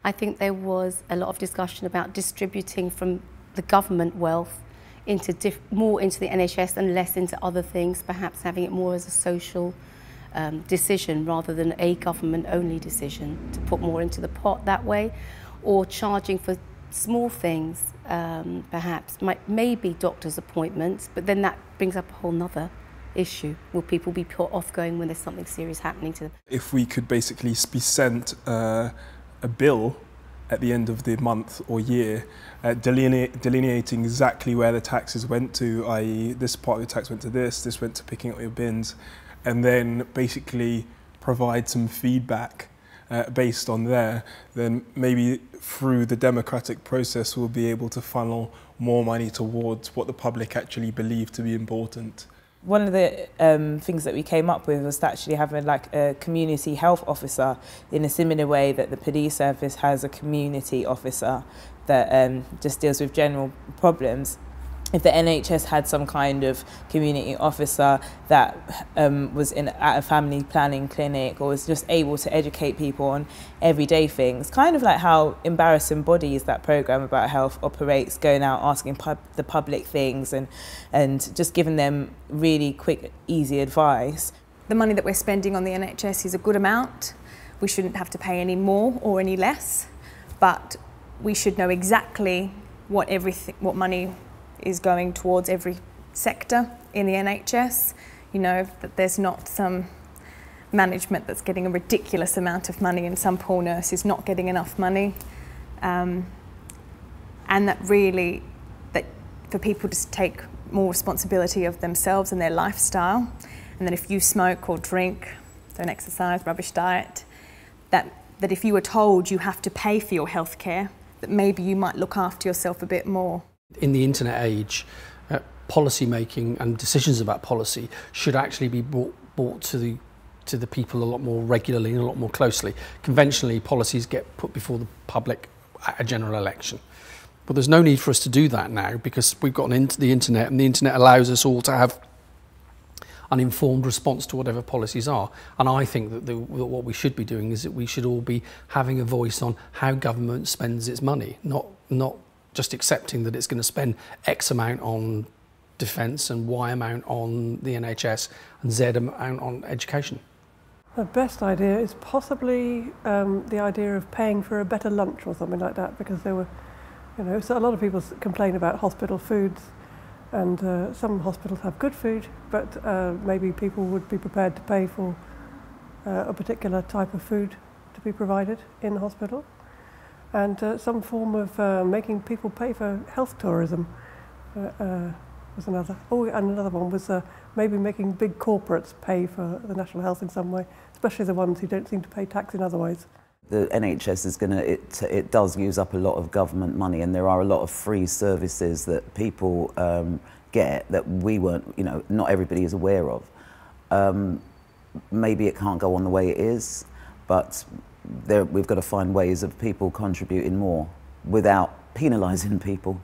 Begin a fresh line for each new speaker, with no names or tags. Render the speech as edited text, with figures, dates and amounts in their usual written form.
I think there was a lot of discussion about distributing from the government wealth into more into the NHS and less into other things, perhaps having it more as a social decision rather than a government-only decision, to put more into the pot that way, or charging for small things, perhaps, maybe doctor's appointments, but then that brings up a whole nother issue. Will people be put off going when there's something serious happening to them?
If we could basically be sent a bill at the end of the month or year, delineating exactly where the taxes went to, i.e. this part of the tax went to this went to picking up your bins, and then basically provide some feedback based on there, then maybe through the democratic process we'll be able to funnel more money towards what the public actually believe to be important.
One of the things that we came up with was actually having like a community health officer, in a similar way that the police service has a community officer that just deals with general problems. If the NHS had some kind of community officer that was at a family planning clinic, or was just able to educate people on everyday things, kind of like how Embarrassing Bodies, that programme about health, operates, going out asking the public things and just giving them really quick, easy advice.
The money that we're spending on the NHS is a good amount. We shouldn't have to pay any more or any less, but we should know exactly what money is going towards every sector in the NHS. You know, that there's not some management that's getting a ridiculous amount of money and some poor nurse is not getting enough money. And that really, that for people to take more responsibility of themselves and their lifestyle, and that if you smoke or drink, don't exercise, rubbish diet, that if you were told you have to pay for your healthcare, that maybe you might look after yourself a bit more.
In the internet age, policy making and decisions about policy should actually be brought to the people a lot more regularly and a lot more closely. Conventionally, policies get put before the public at a general election. But there's no need for us to do that now, because we've got the internet, and the internet allows us all to have an informed response to whatever policies are. And I think that what we should be doing is that we should all be having a voice on how government spends its money, not just accepting that it's going to spend X amount on defence and Y amount on the NHS and Z amount on education.
The best idea is possibly the idea of paying for a better lunch or something like that, because there were, so a lot of people complain about hospital foods, and some hospitals have good food, but maybe people would be prepared to pay for a particular type of food to be provided in the hospital. And some form of making people pay for health tourism was another. Oh, and another one was maybe making big corporates pay for the national health in some way, especially the ones who don't seem to pay tax in other ways.
The NHS is it does use up a lot of government money, and there are a lot of free services that people get that we weren't, not everybody is aware of. Maybe it can't go on the way it is, but we've got to find ways of people contributing more without penalising people.